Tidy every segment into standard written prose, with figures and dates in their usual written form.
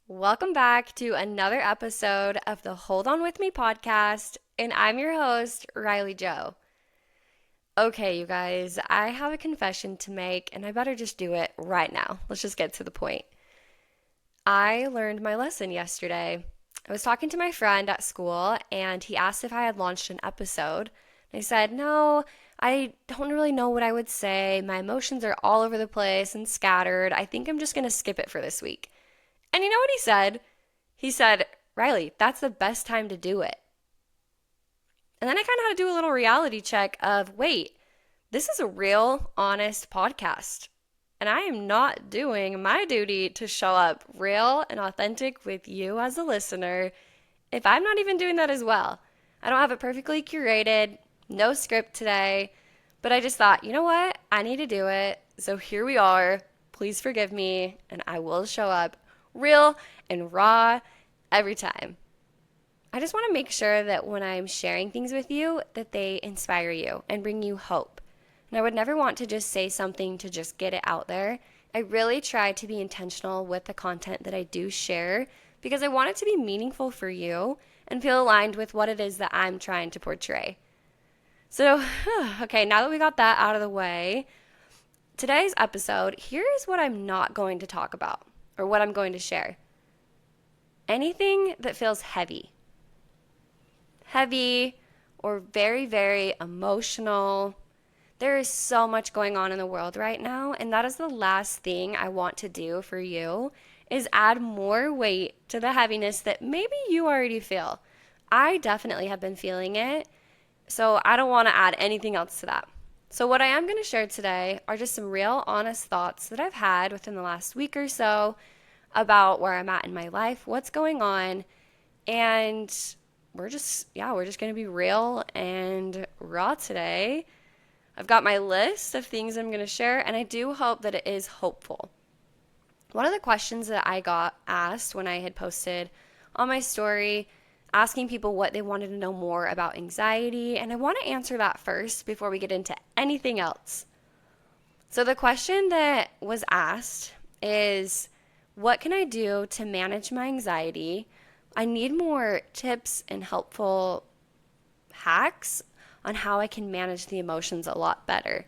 Welcome back to another episode of the Hold On With Me podcast, and I'm your host, Riley Joe. Okay, you guys, I have a confession to make, and I better just do it right now. Let's just get to the point. I learned my lesson yesterday. I was talking to my friend at school, and he asked if I had launched an episode. And I said, no, I don't really know what I would say. My emotions are all over the place and scattered. I think I'm just going to skip it for this week. And you know what he said? He said, Riley, that's the best time to do it. And then I kind of had to do a little reality check of wait, this is a real, honest podcast. And I am not doing my duty to show up real and authentic with you as a listener if I'm not even doing that as well. I don't have it perfectly curated, no script today, but I just thought, you know what? I need to do it. So here we are. Please forgive me, and I will show up real and raw every time. I just want to make sure that when I'm sharing things with you, that they inspire you and bring you hope. And I would never want to just say something to just get it out there. I really try to be intentional with the content that I do share because I want it to be meaningful for you and feel aligned with what it is that I'm trying to portray. So, okay, now that we got that out of the way, today's episode, here's what I'm not going to talk about or what I'm going to share. Anything that feels heavy or very, very emotional. There is so much going on in the world right now, and that is the last thing I want to do for you is add more weight to the heaviness that maybe you already feel. I definitely have been feeling it, so I don't want to add anything else to that. So what I am going to share today are just some real honest thoughts that I've had within the last week or so about where I'm at in my life, what's going on, and we're just going to be real and raw today. I've got my list of things I'm going to share, and I do hope that it is hopeful. One of the questions that I got asked when I had posted on my story asking people what they wanted to know more about anxiety, and I want to answer that first before we get into anything else. So the question that was asked is, what can I do to manage my anxiety? I need more tips and helpful hacks on how I can manage the emotions a lot better.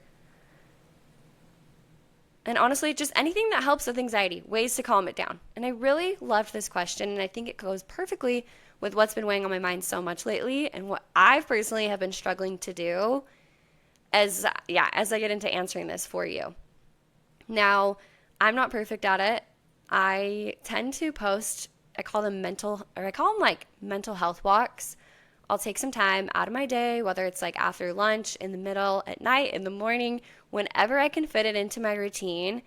And honestly, just anything that helps with anxiety, ways to calm it down. And I really loved this question, and I think it goes perfectly with what's been weighing on my mind so much lately and what I personally have been struggling to do as I get into answering this for you. Now, I'm not perfect at it. I tend to post, I call them like mental health walks. I'll take some time out of my day, whether it's like after lunch, in the middle, at night, in the morning, whenever I can fit it into my routine.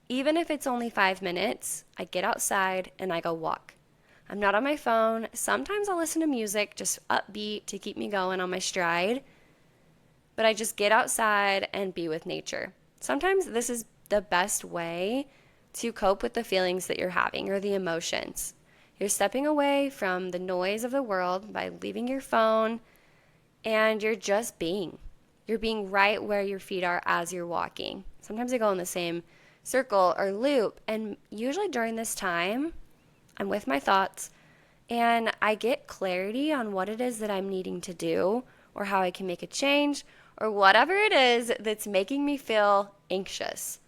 Even if it's only 5 minutes, I get outside and I go walk. I'm not on my phone. Sometimes I'll listen to music, just upbeat to keep me going on my stride. But I just get outside and be with nature. Sometimes this is the best way to cope with the feelings that you're having or the emotions. You're stepping away from the noise of the world by leaving your phone, and you're just being. You're being right where your feet are as you're walking. Sometimes I go in the same circle or loop, and usually during this time, I'm with my thoughts, and I get clarity on what it is that I'm needing to do or how I can make a change or whatever it is that's making me feel anxious.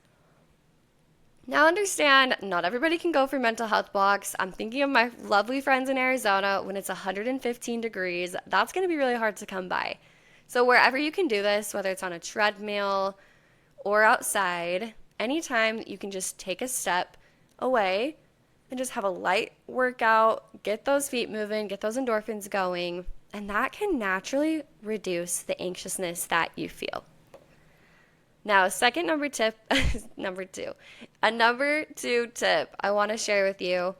Now understand, not everybody can go for mental health walks. I'm thinking of my lovely friends in Arizona when it's 115 degrees. That's going to be really hard to come by. So wherever you can do this, whether it's on a treadmill or outside, anytime you can just take a step away and just have a light workout, get those feet moving, get those endorphins going, and that can naturally reduce the anxiousness that you feel. Now, number two tip I want to share with you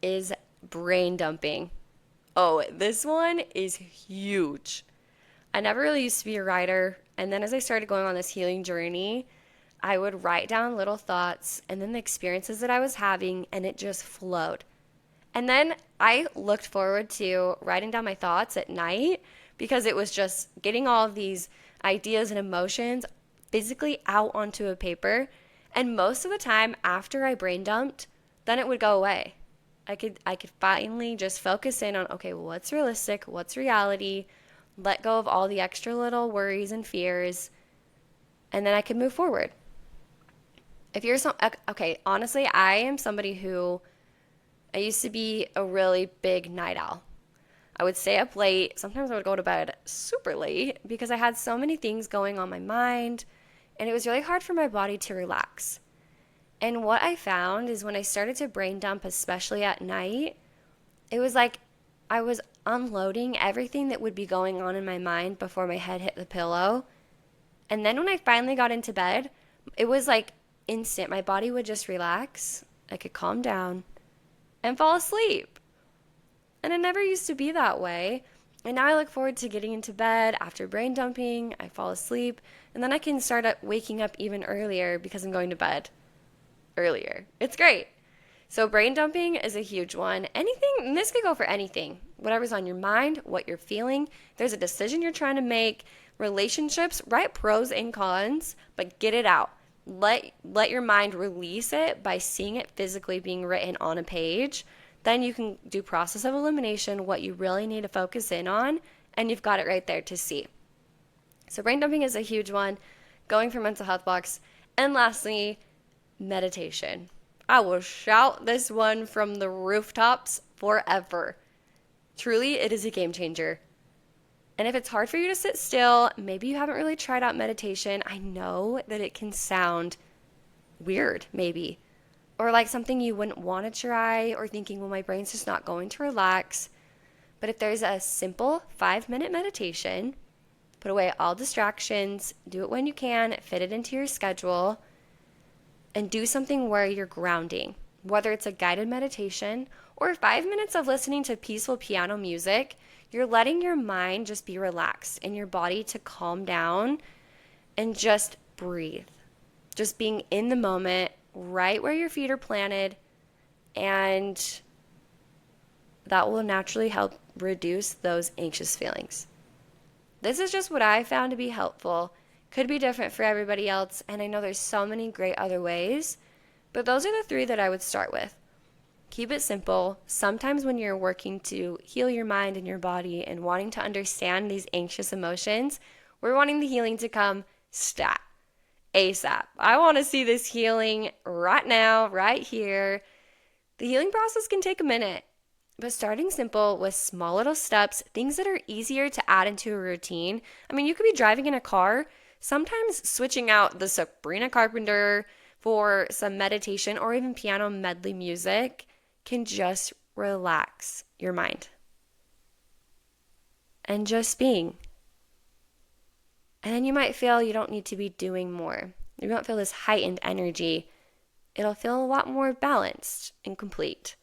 is brain dumping. Oh, this one is huge. I never really used to be a writer, and then as I started going on this healing journey, I would write down little thoughts and then the experiences that I was having, and it just flowed. And then I looked forward to writing down my thoughts at night because it was just getting all of these ideas and emotions physically out onto a paper. And most of the time after I brain dumped, then it would go away. I could finally just focus in on, okay, well, what's realistic, what's reality, let go of all the extra little worries and fears, and then I could move forward. If you're some Okay, honestly, I am somebody who I used to be a really big night owl. I would stay up late. Sometimes I would go to bed super late because I had so many things going on my mind, and it was really hard for my body to relax. And what I found is when I started to brain dump, especially at night, it was like I was unloading everything that would be going on in my mind before my head hit the pillow. And then when I finally got into bed, it was like instant. My body would just relax. I could calm down and fall asleep. And it never used to be that way. And now I look forward to getting into bed after brain dumping. I fall asleep. And then I can start up waking up even earlier because I'm going to bed earlier. It's great. So brain dumping is a huge one. Anything, this could go for anything. Whatever's on your mind, what you're feeling. There's a decision you're trying to make. Relationships, write pros and cons, but get it out. Let your mind release it by seeing it physically being written on a page. Then you can do process of elimination, what you really need to focus in on, and you've got it right there to see. So brain dumping is a huge one, going for mental health blocks. And lastly, meditation. I will shout this one from the rooftops forever. Truly, it is a game changer. And if it's hard for you to sit still, maybe you haven't really tried out meditation. I know that it can sound weird, maybe, or like something you wouldn't want to try, or thinking, well, my brain's just not going to relax. But if there's a simple 5-minute meditation, put away all distractions, do it when you can, fit it into your schedule, and do something where you're grounding, whether it's a guided meditation or 5 minutes of listening to peaceful piano music. You're letting your mind just be relaxed and your body to calm down and just breathe. Just being in the moment, right where your feet are planted, and that will naturally help reduce those anxious feelings. This is just what I found to be helpful. Could be different for everybody else, and I know there's so many great other ways, but those are the 3 that I would start with. Keep it simple. Sometimes when you're working to heal your mind and your body and wanting to understand these anxious emotions, we're wanting the healing to come stat, ASAP. I want to see this healing right now, right here. The healing process can take a minute, but starting simple with small little steps, things that are easier to add into a routine. I mean, you could be driving in a car. Sometimes switching out the Sabrina Carpenter for some meditation or even piano medley music can just relax your mind. And just being. And then you might feel you don't need to be doing more. You won't feel this heightened energy. It'll feel a lot more balanced and complete.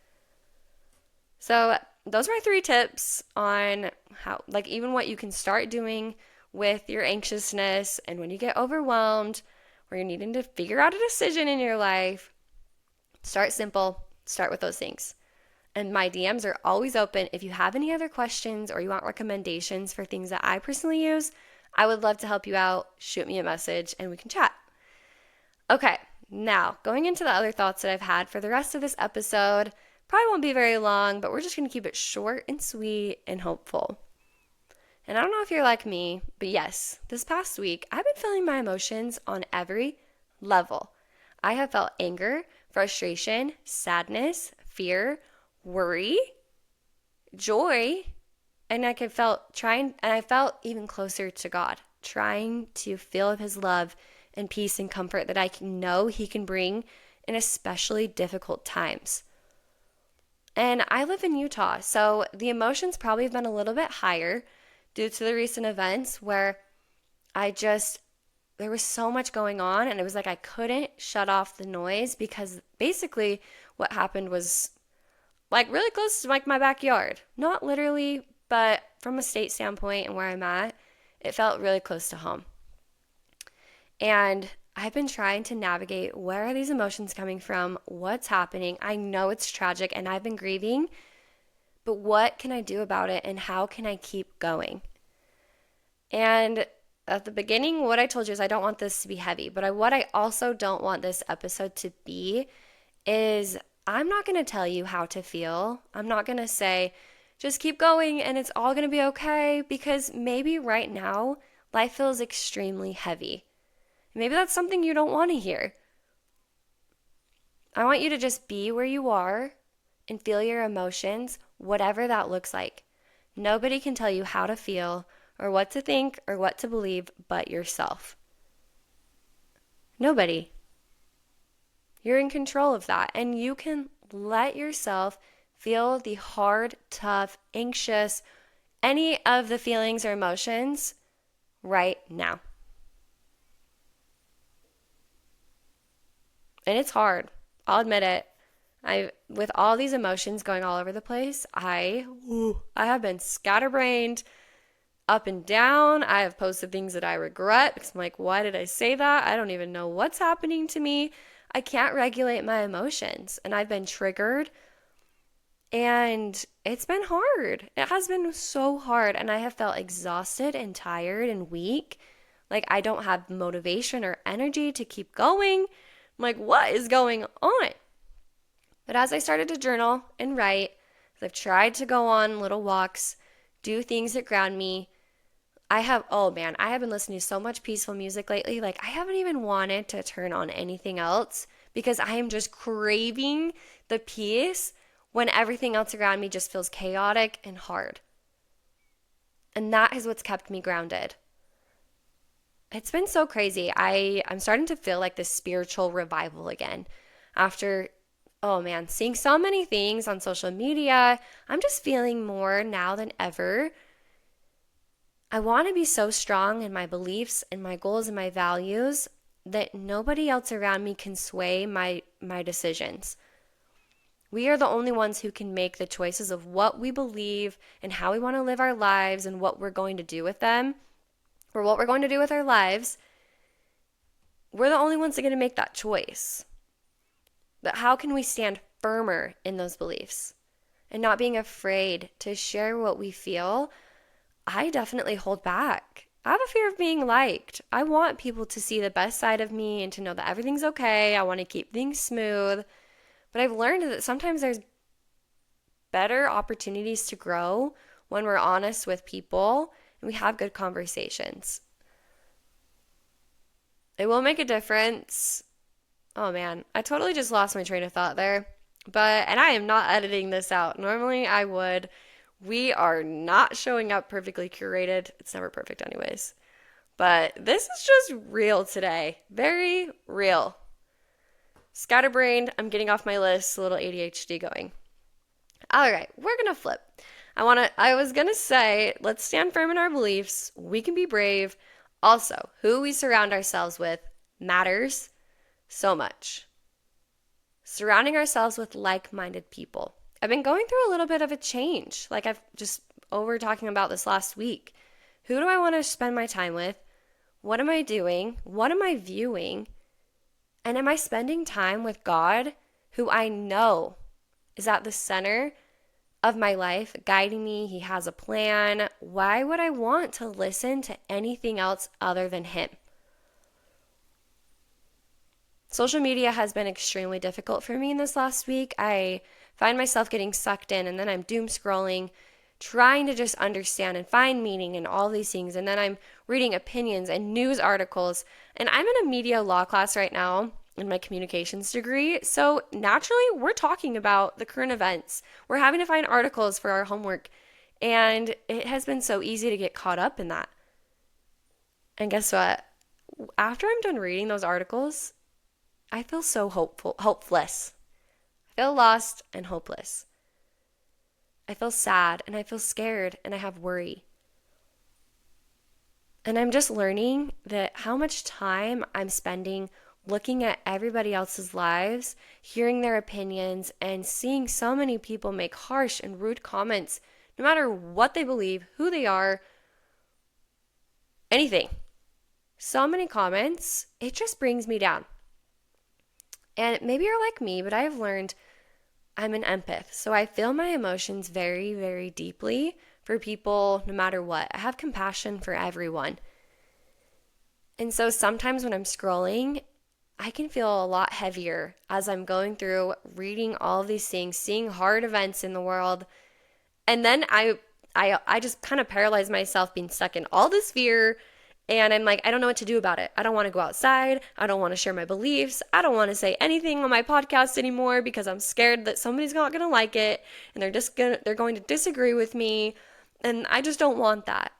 So those are my 3 tips on how, like, even what you can start doing with your anxiousness, and when you get overwhelmed or you're needing to figure out a decision in your life, start simple, start with those things. And my DMs are always open. If you have any other questions or you want recommendations for things that I personally use, I would love to help you out. Shoot me a message and we can chat. Okay, now going into the other thoughts that I've had for the rest of this episode. Probably won't be very long, but we're just going to keep it short and sweet and hopeful. And I don't know if you're like me, but yes, this past week, I've been feeling my emotions on every level. I have felt anger, frustration, sadness, fear, worry, joy, and I felt even closer to God, trying to feel His love and peace and comfort that I can know He can bring in especially difficult times. And I live in Utah, so the emotions probably have been a little bit higher due to the recent events where there was so much going on, and it was like I couldn't shut off the noise, because basically what happened was like really close to like my backyard. Not literally, but from a state standpoint and where I'm at, it felt really close to home. And I've been trying to navigate, where are these emotions coming from? What's happening? I know it's tragic and I've been grieving, but what can I do about it, and how can I keep going? And at the beginning, what I told you is I don't want this to be heavy, but what I also don't want this episode to be is I'm not going to tell you how to feel. I'm not going to say, just keep going and it's all going to be okay, because maybe right now life feels extremely heavy. Maybe that's something you don't want to hear. I want you to just be where you are and feel your emotions, whatever that looks like. Nobody can tell you how to feel or what to think or what to believe but yourself. Nobody. You're in control of that, and you can let yourself feel the hard, tough, anxious, any of the feelings or emotions right now. And it's hard. I'll admit it. With all these emotions going all over the place, I have been scatterbrained up and down. I have posted things that I regret because I'm like, why did I say that? I don't even know what's happening to me. I can't regulate my emotions, and I've been triggered, and it's been hard. It has been so hard, and I have felt exhausted and tired and weak. Like I don't have motivation or energy to keep going. I'm like, what is going on? But as I started to journal and write, as I've tried to go on little walks, do things that ground me, I have been listening to so much peaceful music lately. Like I haven't even wanted to turn on anything else because I am just craving the peace when everything else around me just feels chaotic and hard. And that is what's kept me grounded. It's been so crazy. I'm starting to feel like this spiritual revival again after seeing so many things on social media. I'm just feeling more now than ever. I want to be so strong in my beliefs and my goals and my values that nobody else around me can sway my decisions. We are the only ones who can make the choices of what we believe and how we want to live our lives and what we're going to do with them, or what we're going to do with our lives. We're the only ones that are going to make that choice. But how can we stand firmer in those beliefs and not being afraid to share what we feel? I definitely hold back. I have a fear of being liked. I want people to see the best side of me and to know that everything's okay. I want to keep things smooth. But I've learned that sometimes there's better opportunities to grow when we're honest with people and we have good conversations. It will make a difference. Oh man, I totally just lost my train of thought there. And I am not editing this out. Normally I would. We are not showing up perfectly curated. It's never perfect anyways. But this is just real today. Very real. Scatterbrained, I'm getting off my list, a little ADHD going. All right, we're going to flip. I was going to say, let's stand firm in our beliefs. We can be brave. Also, who we surround ourselves with matters so much. Surrounding ourselves with like-minded people. I've been going through a little bit of a change. Like I've just talking about this last week. Who do I want to spend my time with? What am I doing? What am I viewing? And am I spending time with God, who I know is at the center of my life, guiding me? He has a plan. Why would I want to listen to anything else other than Him? Social media has been extremely difficult for me in this last week. I find myself getting sucked in, and then I'm doom scrolling, trying to just understand and find meaning in all these things. And then I'm reading opinions and news articles. And I'm in a media law class right now in my communications degree. So naturally, we're talking about the current events. We're having to find articles for our homework. And it has been so easy to get caught up in that. And guess what? After I'm done reading those articles, I feel so hopeless. I feel lost and hopeless. I feel sad and I feel scared and I have worry. And I'm just learning that how much time I'm spending looking at everybody else's lives, hearing their opinions, and seeing so many people make harsh and rude comments, no matter what they believe, who they are, anything. So many comments, it just brings me down. And maybe you're like me, but I've learned I'm an empath. So I feel my emotions very, very deeply for people no matter what. I have compassion for everyone. And so sometimes when I'm scrolling, I can feel a lot heavier as I'm going through reading all of these things, seeing hard events in the world. And then I just kind of paralyze myself being stuck in all this fear. And I'm like, I don't know what to do about it. I don't want to go outside. I don't want to share my beliefs. I don't want to say anything on my podcast anymore because I'm scared that somebody's not going to like it and they're going to disagree with me. And I just don't want that.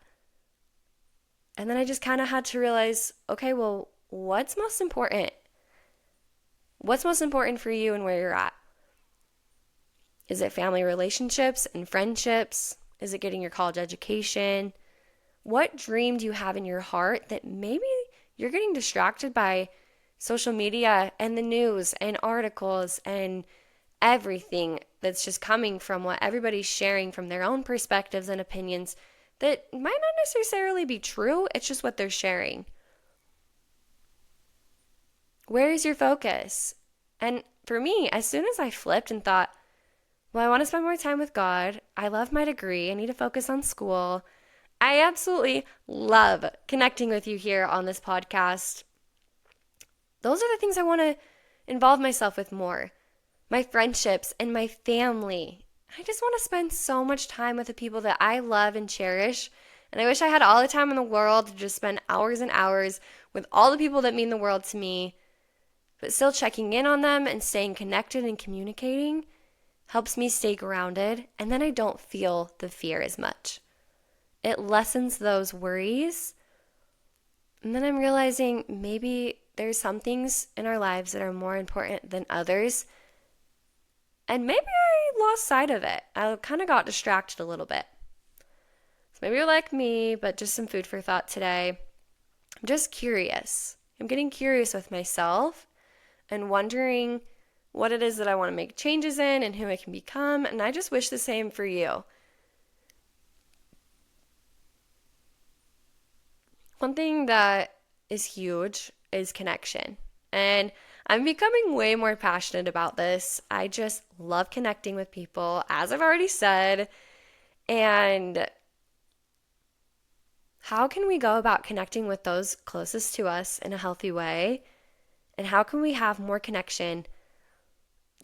And then I just kind of had to realize, okay, well, what's most important? What's most important for you and where you're at? Is it family relationships and friendships? Is it getting your college education? What dream do you have in your heart that maybe you're getting distracted by social media and the news and articles and everything that's just coming from what everybody's sharing from their own perspectives and opinions that might not necessarily be true, it's just what they're sharing. Where is your focus? And for me, as soon as I flipped and thought, well, I want to spend more time with God, I love my degree, I need to focus on school, I absolutely love connecting with you here on this podcast. Those are the things I want to involve myself with more. My friendships and my family. I just want to spend so much time with the people that I love and cherish. And I wish I had all the time in the world to just spend hours and hours with all the people that mean the world to me. But still checking in on them and staying connected and communicating helps me stay grounded. And then I don't feel the fear as much. It lessens those worries. And then I'm realizing maybe there's some things in our lives that are more important than others. And maybe I lost sight of it. I kind of got distracted a little bit. So maybe you're like me, but just some food for thought today. I'm just curious. I'm getting curious with myself and wondering what it is that I want to make changes in and who I can become. And I just wish the same for you. One thing that is huge is connection. And I'm becoming way more passionate about this. I just love connecting with people, as I've already said. And how can we go about connecting with those closest to us in a healthy way? And how can we have more connection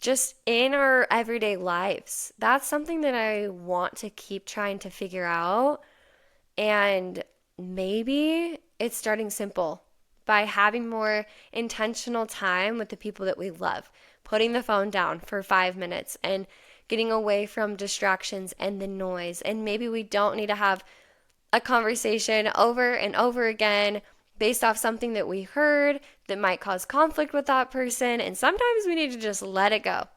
just in our everyday lives? That's something that I want to keep trying to figure out. And maybe it's starting simple by having more intentional time with the people that we love, putting the phone down for 5 minutes and getting away from distractions and the noise. And maybe we don't need to have a conversation over and over again based off something that we heard that might cause conflict with that person. And sometimes we need to just let it go.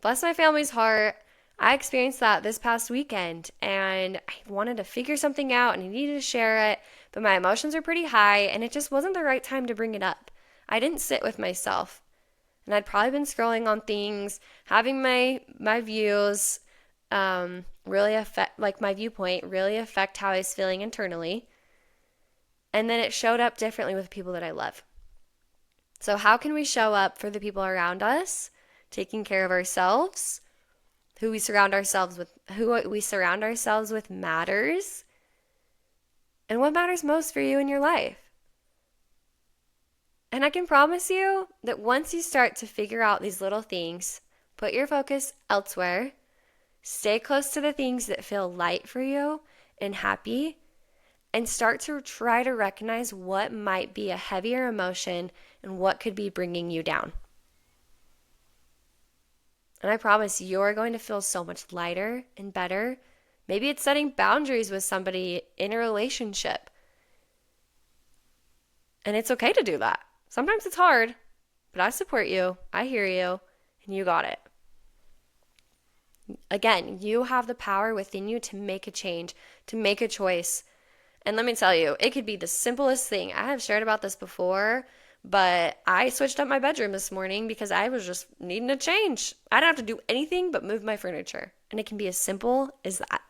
Bless my family's heart. I experienced that this past weekend and I wanted to figure something out and I needed to share it, but my emotions are pretty high and it just wasn't the right time to bring it up. I didn't sit with myself and I'd probably been scrolling on things, having my views really affect, like my viewpoint really affect how I was feeling internally. And then it showed up differently with people that I love. So how can we show up for the people around us, taking care of ourselves? Who we surround ourselves with matters. And what matters most for you in your life. And I can promise you that once you start to figure out these little things, put your focus elsewhere, stay close to the things that feel light for you and happy, and start to try to recognize what might be a heavier emotion and what could be bringing you down. And I promise you're going to feel so much lighter and better. Maybe it's setting boundaries with somebody in a relationship. And it's okay to do that. Sometimes it's hard, but I support you. I hear you, and you got it. Again, you have the power within you to make a change, to make a choice. And let me tell you, it could be the simplest thing. I have shared about this before, but I switched up my bedroom this morning because I was just needing a change. I didn't have to do anything but move my furniture. And it can be as simple as that.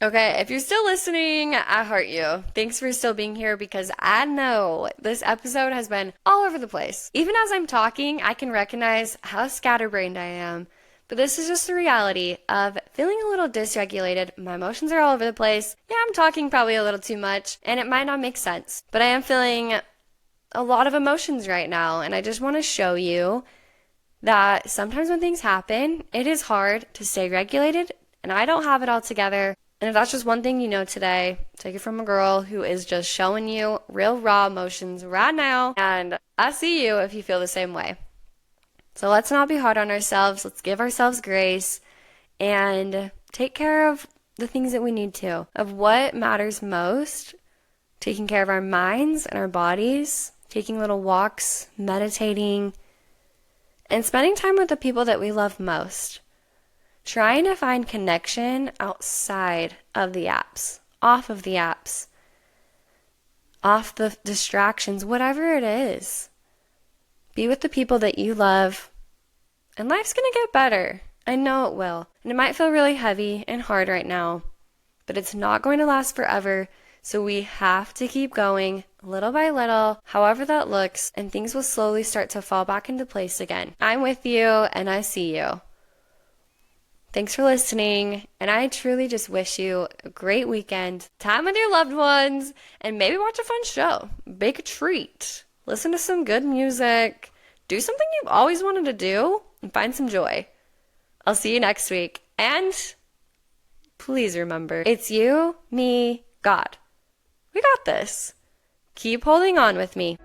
Okay, if you're still listening, I heart you. Thanks for still being here because I know this episode has been all over the place. Even as I'm talking, I can recognize how scatterbrained I am. But this is just the reality of feeling a little dysregulated. My emotions are all over the place. Yeah, I'm talking probably a little too much, and it might not make sense. But I am feeling a lot of emotions right now, and I just want to show you that sometimes when things happen, it is hard to stay regulated, and I don't have it all together. And if that's just one thing you know today, take it from a girl who is just showing you real raw emotions right now, and I see you if you feel the same way. So let's not be hard on ourselves. Let's give ourselves grace and take care of the things that we need to, of what matters most, taking care of our minds and our bodies, taking little walks, meditating, and spending time with the people that we love most. Trying to find connection outside of the apps, off of the apps, off the distractions, whatever it is. Be with the people that you love, and life's going to get better. I know it will. And it might feel really heavy and hard right now, but it's not going to last forever. So we have to keep going little by little, however that looks, and things will slowly start to fall back into place again. I'm with you, and I see you. Thanks for listening, and I truly just wish you a great weekend, time with your loved ones, and maybe watch a fun show, bake a treat, listen to some good music, do something you've always wanted to do, and find some joy. I'll see you next week, and please remember, it's you, me, God. We got this. Keep holding on with me.